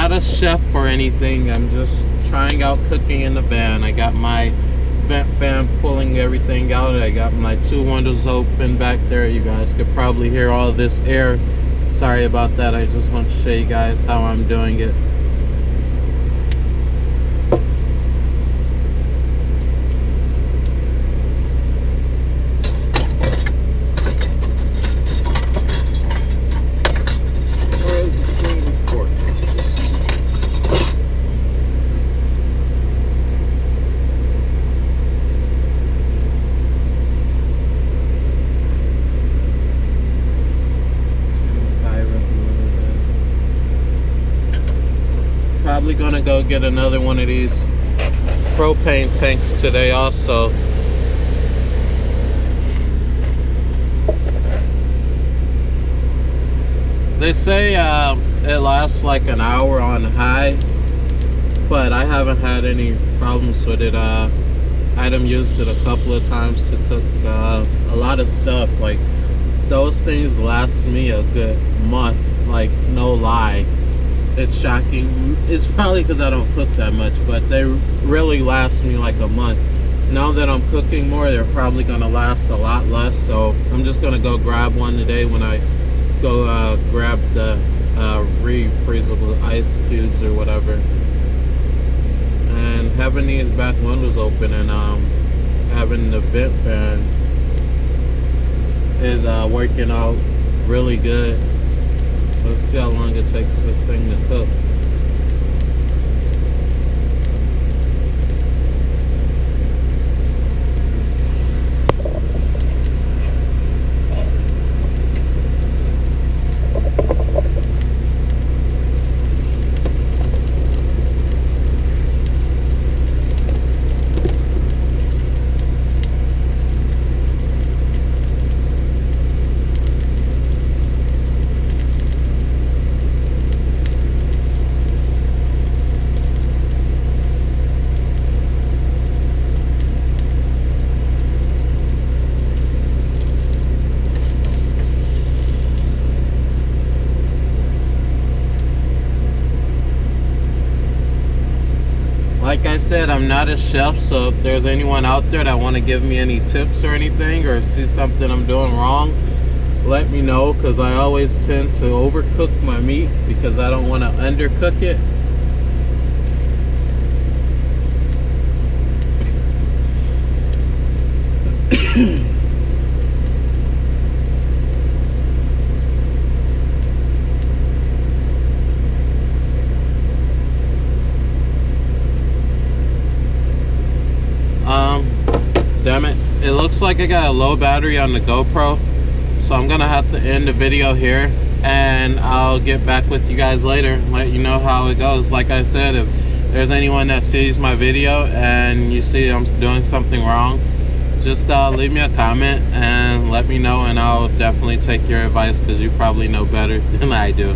not a chef or anything. I'm just trying out cooking in the van. I got my vent fan pulling everything out. I got my 2 windows open back there. You guys could probably hear all this air. Sorry about that. I just want to show you guys how I'm doing it. Probably gonna go get another one of these propane tanks today also. They say it lasts like an hour on high, but I haven't had any problems with it. I done used it a couple of times to cook a lot of stuff. Like, those things last me a good month, like, no lie. It's shocking. It's probably because I don't cook that much, but they really last me like a month. Now that I'm cooking more, they're probably gonna last a lot less, so I'm just gonna go grab one today when I go grab the refreezable ice cubes or whatever. And having these back windows open and having the vent fan is working out really good. Let's see how long it takes this thing to cook. Like I said, I'm not a chef, so if there's anyone out there that want to give me any tips or anything, or see something I'm doing wrong, let me know, because I always tend to overcook my meat because I don't want to undercook it. Damn it. It looks like I got a low battery on the GoPro, so I'm gonna have to end the video here, and I'll get back with you guys later, let you know how it goes. Like I said, if there's anyone that sees my video and you see I'm doing something wrong, just leave me a comment and let me know, and I'll definitely take your advice, because you probably know better than I do.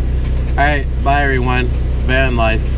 Alright, bye everyone. Van life.